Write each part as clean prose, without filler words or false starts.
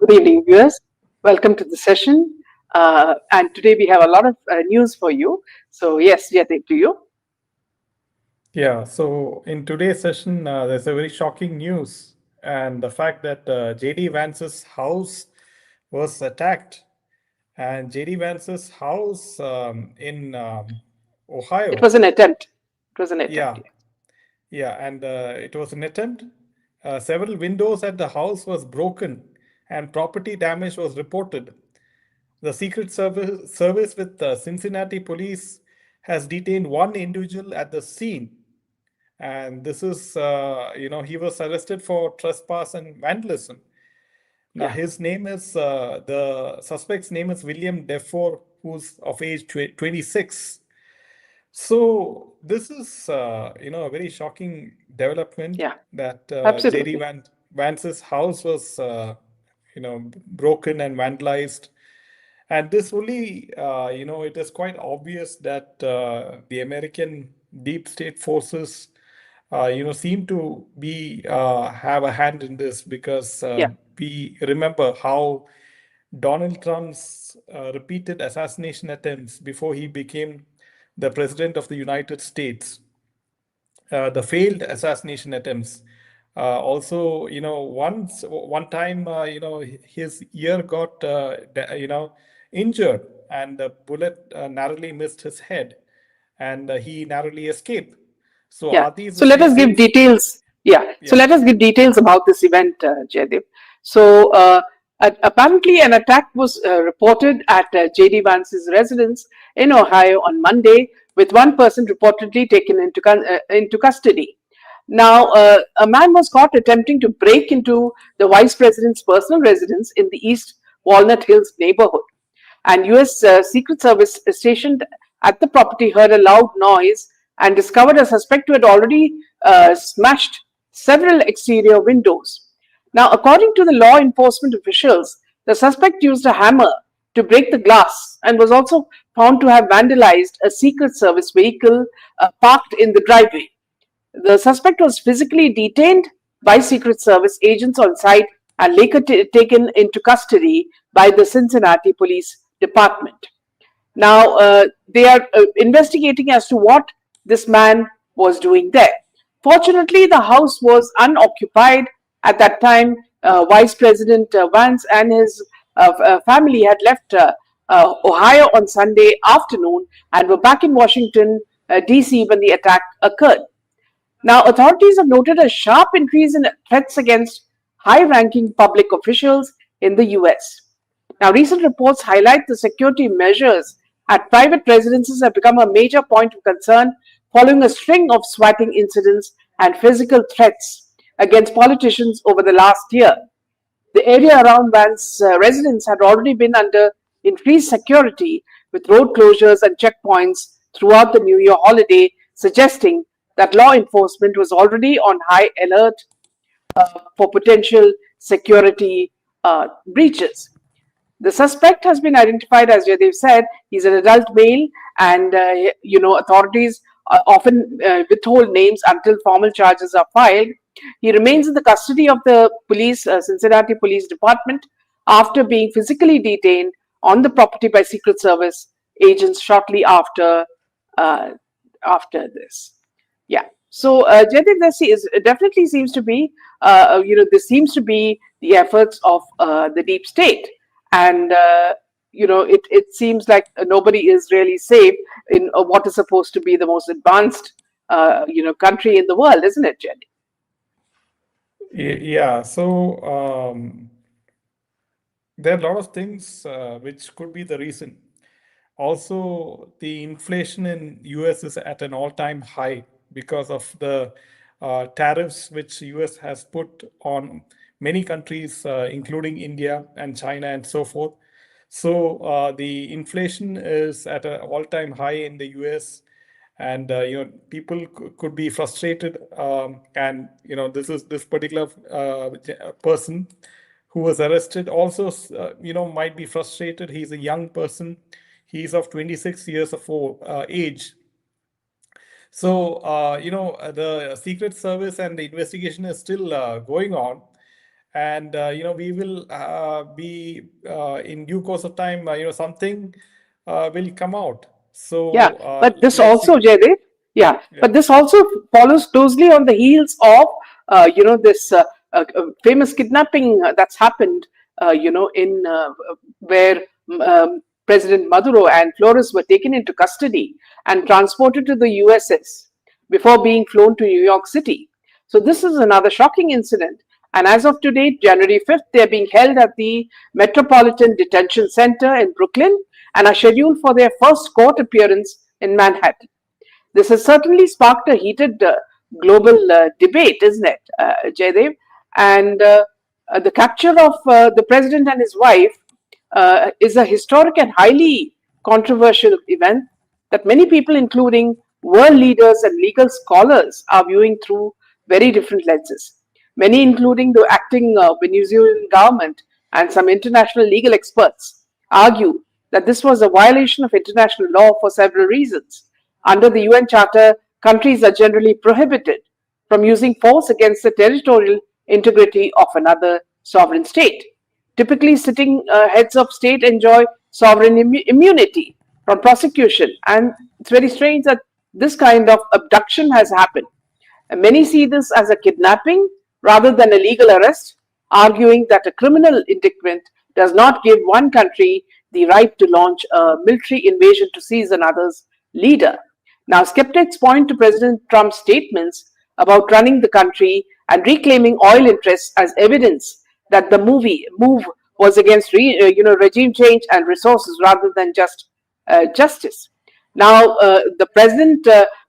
Good evening, viewers. Welcome to the session. And today we have a lot of news for you. So, yes, Jaideep, to you. Yeah, so in today's session, there's a very shocking news, and the fact that JD Vance's house was attacked, and JD Vance's house in It Ohio. was an attempt. It was an attempt. Yeah, yeah, and it was an attempt. Several windows at the house was broken, and property damage was reported. The Secret Service with Cincinnati police has detained one individual at the scene, and this is he was arrested for trespass and vandalism. Now Yeah, his name is the suspect's name is William Defoe, who's of age 26. So this is a very shocking development yeah, that absolutely. Vance's house was broken and vandalized. And this only, it is quite obvious that the American deep state forces, seem to be have a hand in this because Yeah, we remember how Donald Trump's repeated assassination attempts before he became the president of the United States, the failed assassination attempts. Also, one time, his ear got, injured, and the bullet narrowly missed his head, and he narrowly escaped. So, yeah. are these So, the let us give cases? details. Yeah, so Yeah. let us give details about this event, Jaideep. So, apparently, an attack was reported at JD Vance's residence in Ohio on Monday, with one person reportedly taken into custody. Now, a man was caught attempting to break into the vice president's personal residence in the East Walnut Hills neighborhood. And US Secret Service stationed at the property heard a loud noise and discovered a suspect who had already smashed several exterior windows. Now, according to the law enforcement officials, the suspect used a hammer to break the glass and was also found to have vandalized a Secret Service vehicle parked in the driveway. The suspect was physically detained by Secret Service agents on site and later taken into custody by the Cincinnati Police Department. Now, they are investigating as to what this man was doing there. Fortunately, the house was unoccupied at that time. Vice President Vance and his family had left Ohio on Sunday afternoon and were back in Washington, D.C. when the attack occurred. Now, authorities have noted a sharp increase in threats against high ranking public officials in the US. Now, recent reports highlight the security measures at private residences have become a major point of concern following a string of swatting incidents and physical threats against politicians over the last year. The area around Vance's residence had already been under increased security with road closures and checkpoints throughout the New Year holiday, suggesting that law enforcement was already on high alert for potential security breaches. The suspect has been identified, as Jaidev said. He's an adult male, and authorities often withhold names until formal charges are filed. He remains in the custody of the Cincinnati Police Department, after being physically detained on the property by Secret Service agents shortly uh, after this. Yeah. So, Jaidev, definitely seems to be, this seems to be the efforts of the deep state, and it seems like nobody is really safe in what is supposed to be the most advanced, country in the world, isn't it, Jenny? Yeah. So there are a lot of things which could be the reason. Also, the inflation in US is at an all-time high because of the tariffs which US has put on many countries, including India and China and so forth. So the inflation is at an all-time high in the US, and people could be frustrated. And this particular person who was arrested also might be frustrated. He's a young person. He's of 26 years of age. So the Secret Service and the investigation is still going on, and we will be in due course of time. Something will come out. Yeah, So but this let's also, see. Jaidev, yeah, Yeah. but this also follows closely on the heels of, this famous kidnapping that's happened, in where President Maduro and Flores were taken into custody and transported to the USS before being flown to New York City. So this is another shocking incident. And as of today, January 5th, they're being held at the Metropolitan Detention Center in Brooklyn and are scheduled for their first court appearance in Manhattan. This has certainly sparked a heated global debate, isn't it, Jaydev? And the capture of the president and his wife is a historic and highly controversial event that many people, including world leaders and legal scholars, are viewing through very different lenses. Many, including the acting Venezuelan government and some international legal experts, argue that this was a violation of international law for several reasons. Under the UN Charter, countries are generally prohibited from using force against the territorial integrity of another sovereign state. Typically, sitting heads of state enjoy sovereign immunity from prosecution, and it's very strange that this kind of abduction has happened. And many see this as a kidnapping rather than a legal arrest, arguing that a criminal indictment does not give one country the right to launch a military invasion to seize another's leader. Now, skeptics point to President Trump's statements about running the country and reclaiming oil interests as evidence that the move was against regime change and resources rather than just justice. Now,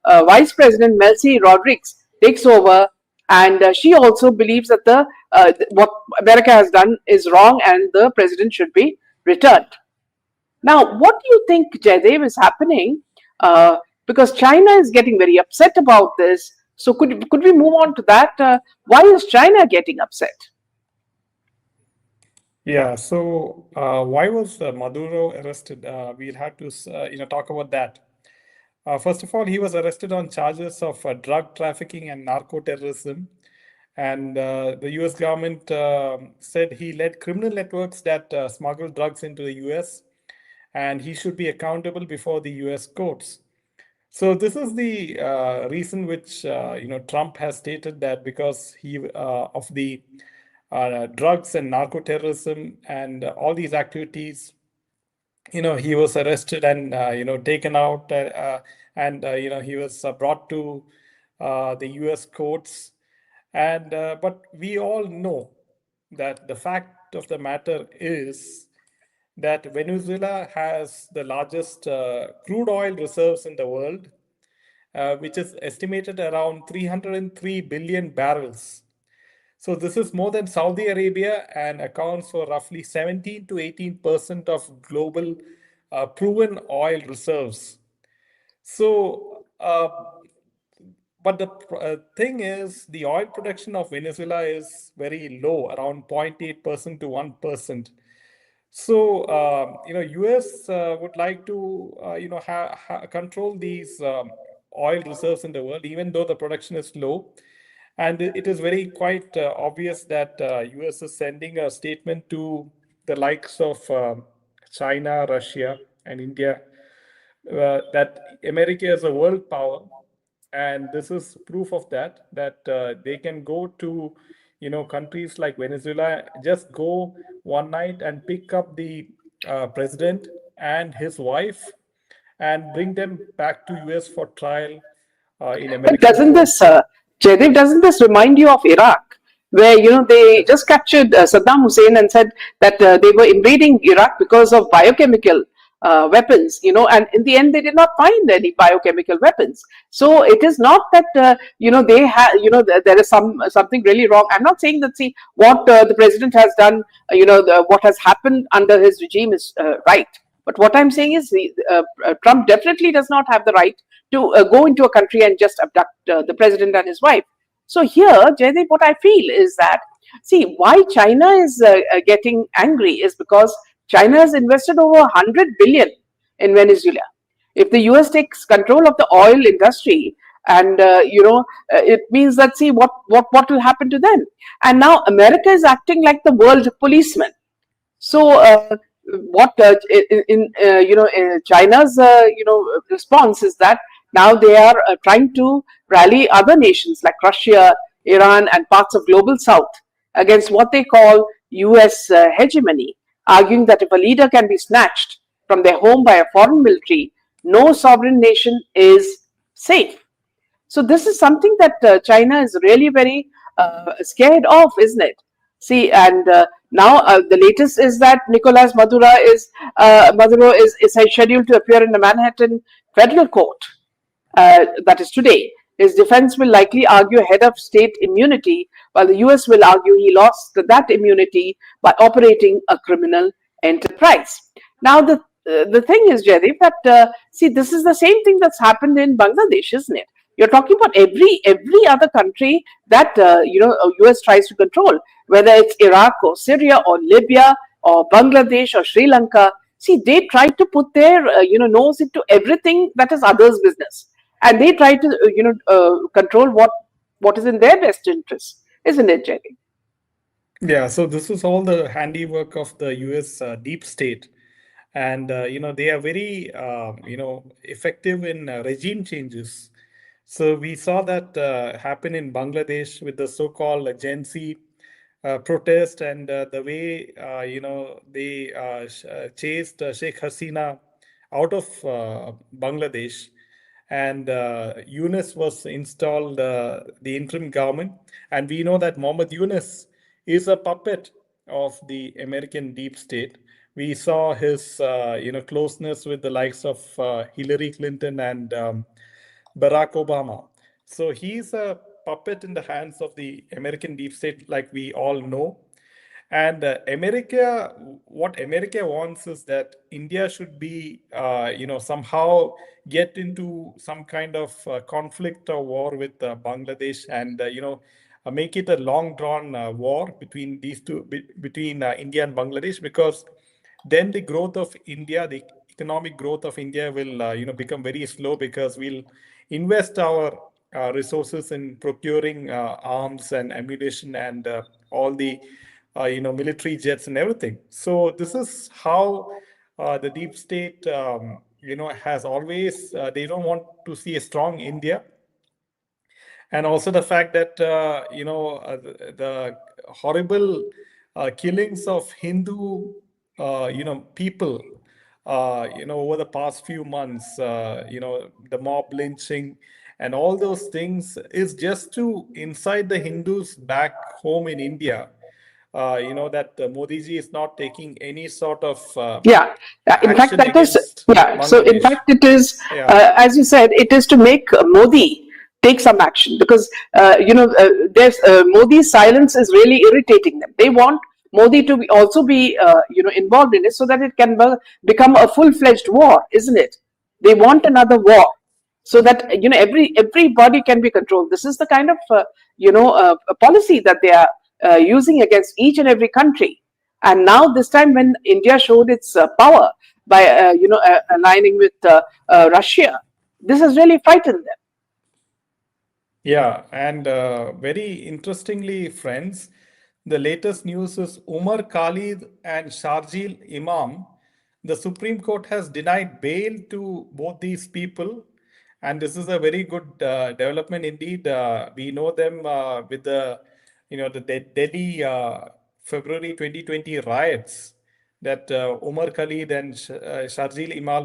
Vice President Melcy Rodriguez takes over, and she also believes that what America has done is wrong, and the president should be returned. Now, what do you think, Jaidev, is happening? Because China is getting very upset about this. So, could we move on to that? Why is China getting upset? Yeah. So why was Maduro arrested? We'll have to talk about that. First of all, he was arrested on charges of drug trafficking and narco terrorism. And the US government said he led criminal networks that smuggled drugs into the US, and he should be accountable before the US courts. So this is the reason which Trump has stated that because he of the drugs and narco terrorism and all these activities, he was arrested and taken out, and he was brought to the U.S. courts, and but we all know that the fact of the matter is that Venezuela has the largest crude oil reserves in the world, which is estimated around 303 billion barrels. So this is more than Saudi Arabia and accounts for roughly 17 to 18% of global proven oil reserves. So, but the thing is, the oil production of Venezuela is very low, around 0.8% to 1%. So, US would like to, control these oil reserves in the world, even though the production is low. And it is very quite obvious that US is sending a statement to the likes of China, Russia, and India that America is a world power, and this is proof of that they can go to countries like Venezuela, just go one night and pick up the president and his wife and bring them back to US for trial in But American courts. Jaidev, doesn't this remind you of Iraq, where they just captured Saddam Hussein and said that they were invading Iraq because of biochemical weapons, and in the end they did not find any biochemical weapons. So it is not that they have, there is something really wrong. I'm not saying that, see, what the president has done, what has happened under his regime is right. But what I'm saying is, Trump definitely does not have the right to go into a country and just abduct the president and his wife. So here, Jaydeep, what I feel is that, see, why China is getting angry is because China has invested over 100 billion in Venezuela. If the US takes control of the oil industry, And it means that, see, what will happen to them. And now America is acting like the world policeman. So, what China's response is that now they are trying to rally other nations like Russia, Iran, and parts of global South against what they call U.S. Hegemony, arguing that if a leader can be snatched from their home by a foreign military, no sovereign nation is safe. So this is something that China is really very scared of, isn't it? See, and now the latest is that Nicolas Maduro is scheduled to appear in the Manhattan federal court. That is today. His defense will likely argue head of state immunity, while the US will argue he lost that immunity by operating a criminal enterprise. Now, the thing is, Jaideep, that see, this is the same thing that's happened in Bangladesh, isn't it? You're talking about every other country that US tries to control, whether it's Iraq or Syria or Libya or Bangladesh or Sri Lanka. See, they try to put their nose into everything that is others' business, and they try to control what is in their best interest, isn't it, Jerry? Yeah, so this is all the handiwork of the US deep state. And, they are very, effective in regime changes. So we saw that happen in Bangladesh with the so-called Gen Z protest and the way, they chased Sheikh Hasina out of Bangladesh, and Yunus was installed the interim government, and we know that Mohammed Yunus is a puppet of the American deep state. We saw his closeness with the likes of Hillary Clinton and Barack Obama. So he's a puppet in the hands of the American deep state, like we all know. And what America wants is that India should be, somehow get into some kind of conflict or war with Bangladesh, and make it a long drawn war between these two, between India and Bangladesh, because then the growth of India, the economic growth of India will become very slow, because we'll invest our resources in procuring arms and ammunition and all the military jets and everything. So this is how the deep state has always, they don't want to see a strong India. And also the fact that the horrible killings of Hindu people over the past few months, the mob lynching and all those things is just to incite the Hindus back home in India. That Modi ji is not taking any sort of Yeah, in fact, action that is, against yeah. So, in Bangladesh. fact, it is, Yeah. as you said, it is to make Modi take some action, because, there's Modi's silence is really irritating them. They want Modi to also be, involved in it, so that it can become a full-fledged war, isn't it? They want another war, so that everybody can be controlled. This is the kind of a policy that they are using against each and every country. And now this time, when India showed its power by aligning with Russia, this has really frightened them. Yeah, and very interestingly, friends, the latest news is Umar Khalid and Sharjil Imam. The Supreme Court has denied bail to both these people, and this is a very good development indeed. We know them with the, the Delhi February 2020 riots that Umar Khalid and Sharjil Imam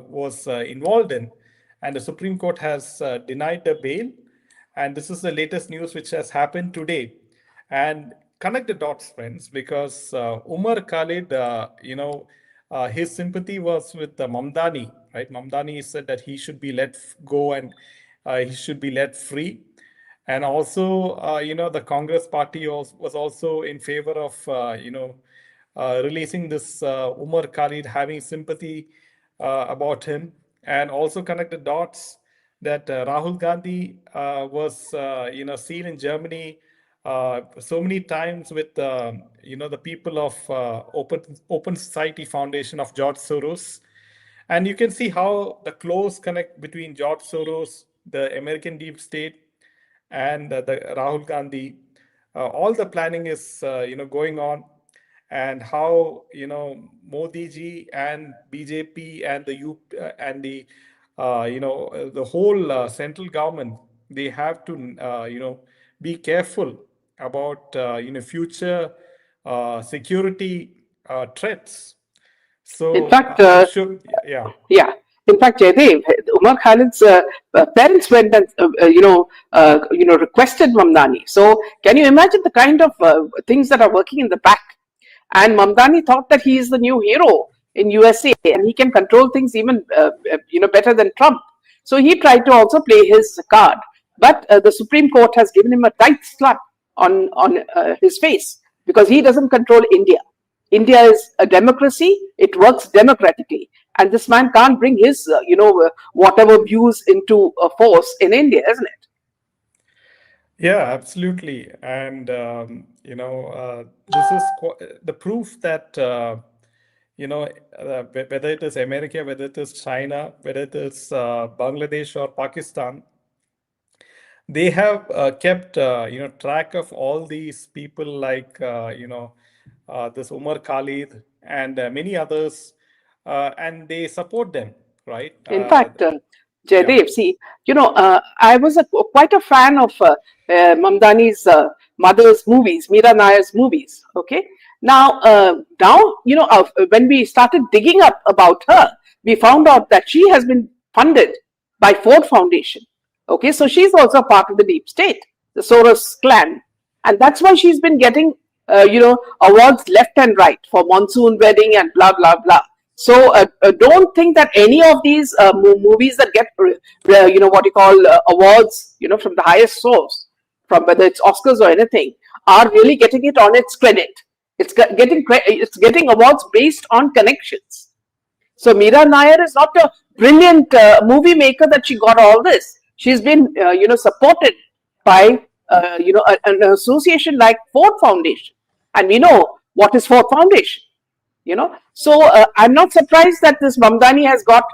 was involved in, and the Supreme Court has denied the bail. And this is the latest news which has happened today. And connect the dots, friends, because Umar Khalid, his sympathy was with Mamdani, right? Mamdani said that he should be let go, and he should be let free. And also, the Congress party was also in favor of, releasing this Umar Khalid, having sympathy about him, and also connect the dots that Rahul Gandhi was, seen in Germany so many times with, the people of Open Society Foundation of George Soros. And you can see how the close connect between George Soros, the American deep state, and the Rahul Gandhi. All the planning is going on, and how Modi ji and BJP and the whole central government, they have to be careful about future security threats. In So fact, I'm sure, yeah. yeah. In fact, Jaydev, Umar Khalid's parents went and requested Mamdani. So can you imagine the kind of things that are working in the back? And Mamdani thought that he is the new hero in USA and he can control things even better than Trump. So he tried to also play his card, but the Supreme Court has given him a tight slap on his face because he doesn't control India. India is a democracy; it works democratically, and this man can't bring his whatever views into force in India, isn't it? Yeah, absolutely. And, this is the proof that, whether it is America, whether it is China, whether it is Bangladesh or Pakistan, they have kept, track of all these people like, this Umar Khalid and many others, and they support them, right? In fact, Yeah. Jaydev, see, I was quite a fan of Mamdani's mother's movies, Meera Nair's movies. Okay, now when we started digging up about her, we found out that she has been funded by Ford Foundation. Okay, so she's also part of the deep state, the Soros clan, and that's why she's been getting awards left and right for monsoon wedding and blah blah blah. So don't think that any of these movies that get what you call awards, from the highest source, from whether it's Oscars or anything, are really getting it on its credit. It's getting awards based on connections. So Meera Nair is not a brilliant movie maker that she got all this. She's been, supported by, an association like Ford Foundation, and we know what is Ford Foundation. So I'm not surprised that this Mamdani has got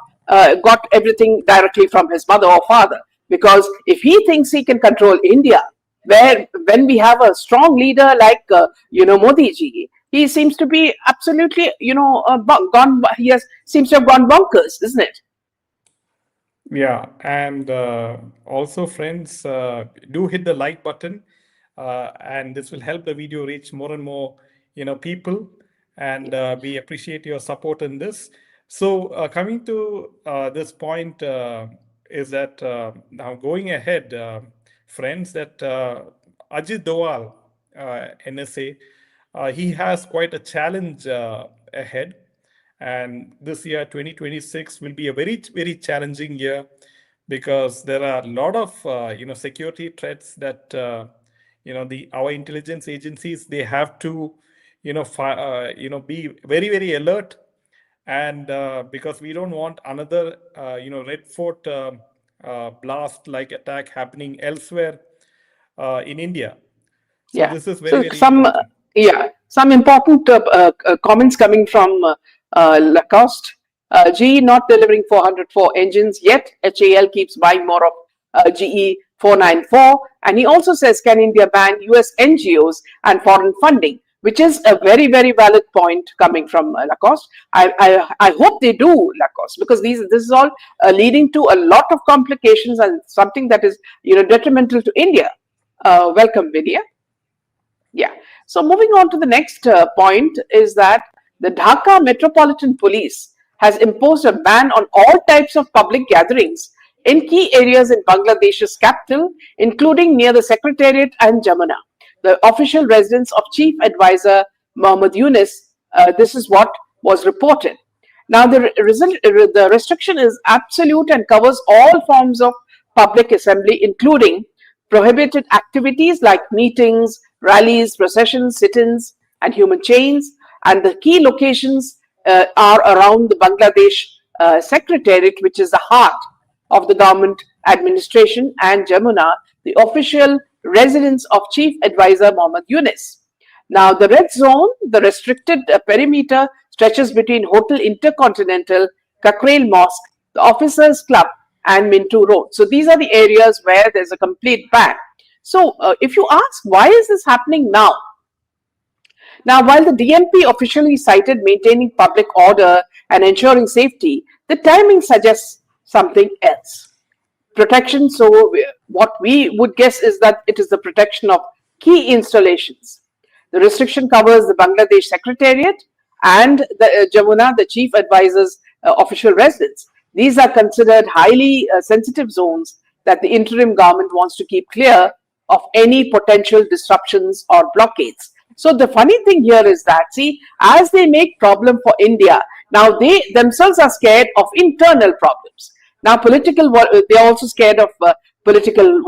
everything directly from his mother or father, because if he thinks he can control India, when we have a strong leader like Modi ji, he seems to be absolutely gone. Seems to have gone bonkers, isn't it? Yeah, and also, friends, do hit the like button, and this will help the video reach more and more, people, and we appreciate your support in this. So, coming to this point, is that now going ahead, friends, that Ajit Doval, NSA, he has quite a challenge ahead, and this year 2026 will be a very very challenging year, because there are a lot of security threats that the our intelligence agencies, they have to be very very alert. And because we don't want another Red Fort blast like attack happening elsewhere in India. So Yeah. this is very So very important. some important comments coming from Lacoste. GE not delivering 404 engines yet. HAL keeps buying more of GE 494. And he also says, can India ban US NGOs and foreign funding? Which is a very, very valid point coming from Lacoste. I hope they do, Lacoste, because this is all leading to a lot of complications and something that is detrimental to India. Welcome, Vidya. Yeah. So moving on to the next point is that the Dhaka Metropolitan Police has imposed a ban on all types of public gatherings in key areas in Bangladesh's capital, including near the Secretariat and Jamuna. The official residence of Chief Advisor Mohammad Yunus, this is what was reported. Now, the restriction is absolute and covers all forms of public assembly, including prohibited activities like meetings, rallies, processions, sit-ins, and human chains. And the key locations are around the Bangladesh Secretariat, which is the heart of the government administration, and Jamuna, the official residence of Chief Advisor Mohammad Yunus. Now, the red zone, the restricted perimeter, stretches between Hotel Intercontinental, Kakrail Mosque, the Officers Club, and Mintu Road. So these are the areas where there's a complete ban. So if you ask, why is this happening now? Now, while the DMP officially cited maintaining public order and ensuring safety, the timing suggests something else. Protection. So, what we would guess is that it is the protection of key installations. The restriction covers the Bangladesh Secretariat and the Jamuna, the chief advisor's official residence. These are considered highly sensitive zones that the interim government wants to keep clear of any potential disruptions or blockades. So the funny thing here is that, see, as they make problem for India, now they themselves are scared of internal problems. Now, they are also scared of political,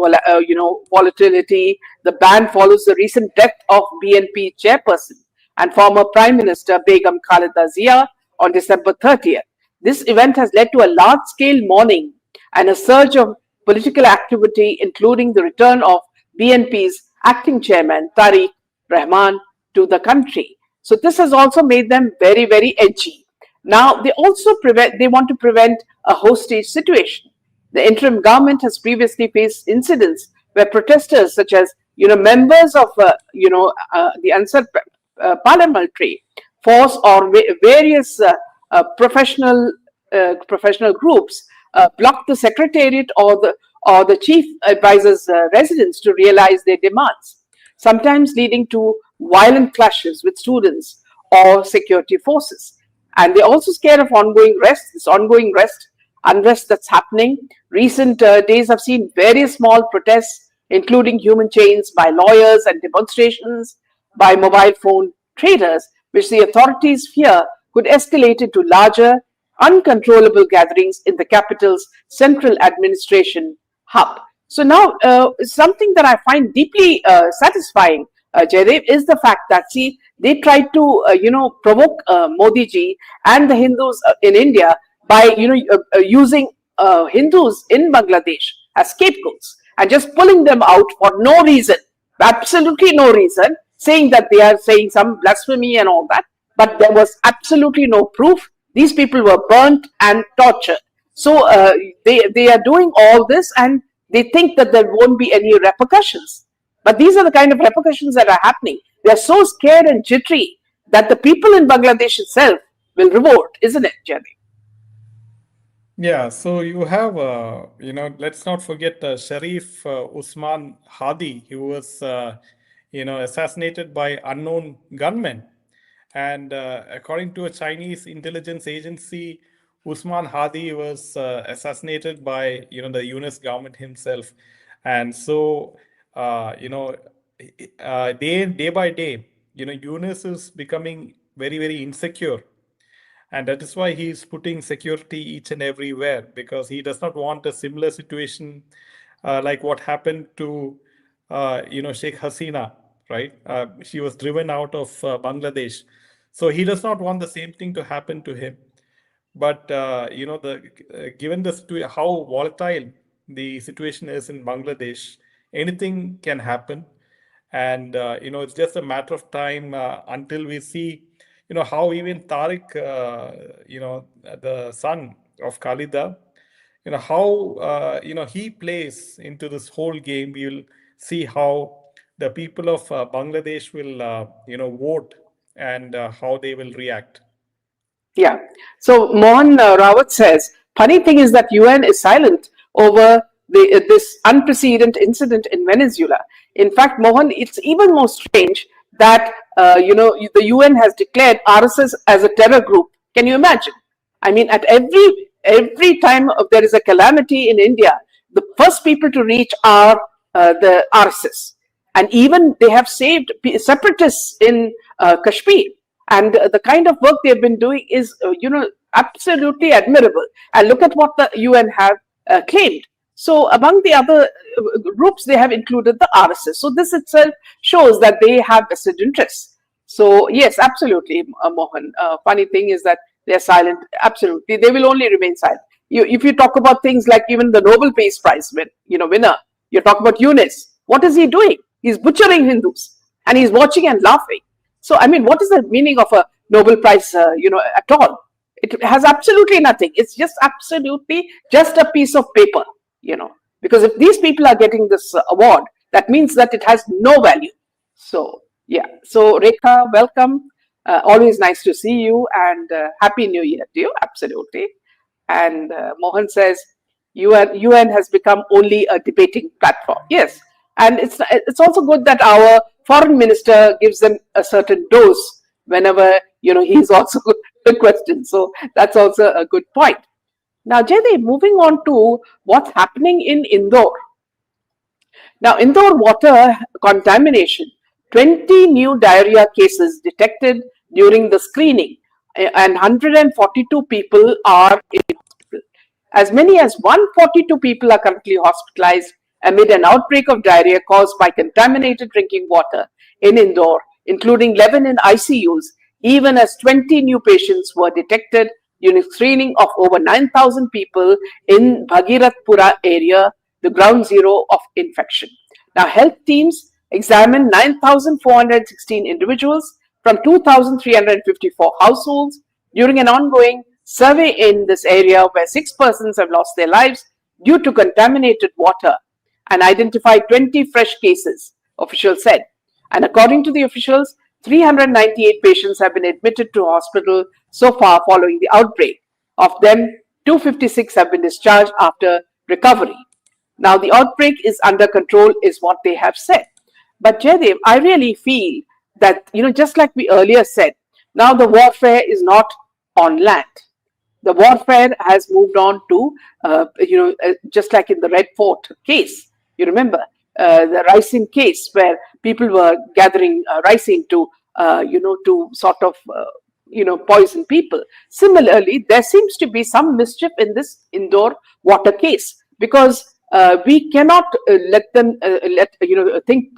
volatility. The ban follows the recent death of BNP chairperson and former Prime Minister Begum Khalida Zia on December 30th. This event has led to a large-scale mourning and a surge of political activity, including the return of BNP's acting chairman, Tariq Rahman, to the country. So this has also made them very, very edgy. Now, they want to prevent a hostage situation. The interim government has previously faced incidents where protesters, such as members of the Ansar paramilitary force or various professional groups, blocked the secretariat or the chief advisor's residence to realize their demands, sometimes leading to violent clashes with students or security forces. And they're also scared of this ongoing unrest that's happening. Recent days have seen various small protests, including human chains by lawyers and demonstrations by mobile phone traders, which the authorities fear could escalate into larger, uncontrollable gatherings in the capital's central administration hub. So now, something that I find deeply satisfying, Jaidev, is the fact that, see, they tried to, provoke Modi ji and the Hindus in India by, using Hindus in Bangladesh as scapegoats and just pulling them out for no reason, absolutely no reason, saying that they are saying some blasphemy and all that. But there was absolutely no proof. These people were burnt and tortured. So they are doing all this and they think that there won't be any repercussions. But these are the kind of repercussions that are happening. They are so scared and jittery that the people in Bangladesh itself will revolt, isn't it, Jenny? Yeah, so you have, let's not forget Sharif Usman Hadi, who was, assassinated by unknown gunmen. And according to a Chinese intelligence agency, Usman Hadi was assassinated by, the Yunus government himself. And so, day by day, Yunus is becoming very, very insecure. And that is why he is putting security each and everywhere, because he does not want a similar situation like what happened to Sheikh Hasina, right? She was driven out of Bangladesh, so he does not want the same thing to happen to him. But given how volatile the situation is in Bangladesh, anything can happen, and it's just a matter of time until we see how even Tariq, the son of Khalida, how he plays into this whole game. We'll see how the people of Bangladesh will vote, and how they will react. Yeah. So Mohan Rawat says, funny thing is that UN is silent over this unprecedented incident in Venezuela. In fact, Mohan, it's even more strange that the UN has declared RSS as a terror group. Can you imagine? I mean, at every time there is a calamity in India, the first people to reach are the RSS, and even they have saved separatists in Kashmir. And the kind of work they've been doing is, absolutely admirable. And look at what the UN have claimed. So among the other groups, they have included the RSS. So this itself shows that they have vested interests. So yes, absolutely, Mohan. Funny thing is that they're silent. Absolutely, they will only remain silent. If you talk about things like even the Nobel Peace Prize winner, you talk about Yunus. What is he doing? He's butchering Hindus, and he's watching and laughing. So I mean, what is the meaning of a Nobel Prize? At all? It has absolutely nothing. It's just absolutely just a piece of paper, because if these people are getting this award, that means that it has no value. So, yeah. So, Rekha, welcome. Always nice to see you, and Happy New Year to you. Absolutely. And Mohan says, UN has become only a debating platform. Yes. And it's also good that our foreign minister gives them a certain dose whenever, he's also questioned. So that's also a good point. Now, Jaydev, moving on to what's happening in Indore. Now, Indore water contamination, 20 new diarrhea cases detected during the screening, and 142 people are in hospital. As many as 142 people are currently hospitalized amid an outbreak of diarrhea caused by contaminated drinking water in Indore, including 11 in ICUs, even as 20 new patients were detected during screening of over 9,000 people in Bhagirathpura area, the ground zero of infection. Now, health teams examined 9,416 individuals from 2,354 households during an ongoing survey in this area where 6 persons have lost their lives due to contaminated water and identified 20 fresh cases, officials said. And according to the officials, 398 patients have been admitted to hospital so far following the outbreak. Of them, 256 have been discharged after recovery. Now, the outbreak is under control, is what they have said. But Jaydev, I really feel that, just like we earlier said, now the warfare is not on land. The warfare has moved on to, just like in the Red Fort case. You remember the ricin case where people were gathering ricin to, to sort of, poison people. Similarly, there seems to be some mischief in this Indore water case because we cannot let them think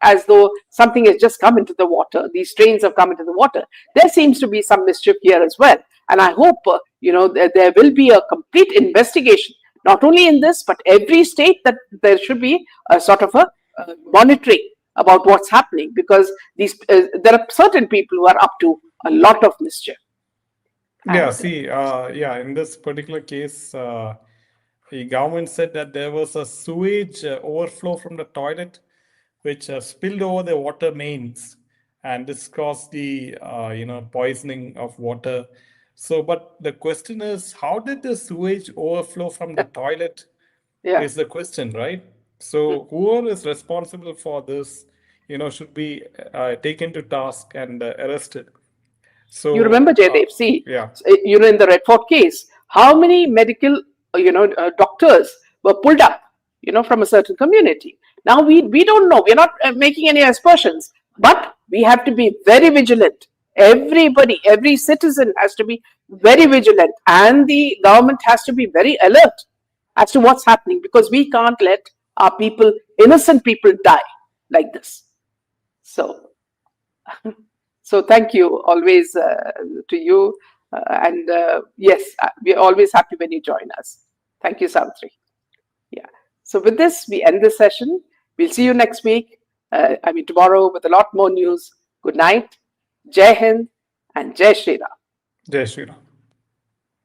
as though something has just come into the water. These strains have come into the water. There seems to be some mischief here as well. And I hope, there will be a complete investigation, not only in this, but every state, that there should be a sort of a monitoring about what's happening, because there are certain people who are up to a lot of mischief. Yeah, And see, in this particular case, the government said that there was a sewage overflow from the toilet, which spilled over the water mains, and this caused the poisoning of water. So, but the question is, how did the sewage overflow from the toilet? yeah, Is the question, right? So, whoever is responsible for this, should be taken to task and arrested. you remember, So, Jaydev, see, yeah. in the Red Fort case, how many medical, doctors were pulled up, from a certain community. Now, we don't know. We're not making any aspersions, but we have to be very vigilant. Everybody, every citizen has to be very vigilant, and the government has to be very alert as to what's happening, because we can't let our people, innocent people, die like this. So, so thank you always to you. And yes, we're always happy when you join us. Thank you, Savitri. Yeah. So with this, we end this session. We'll see you next week. Tomorrow with a lot more news. Good night. Jai Hind and Jai Shri Ram. Jai Shri Ram.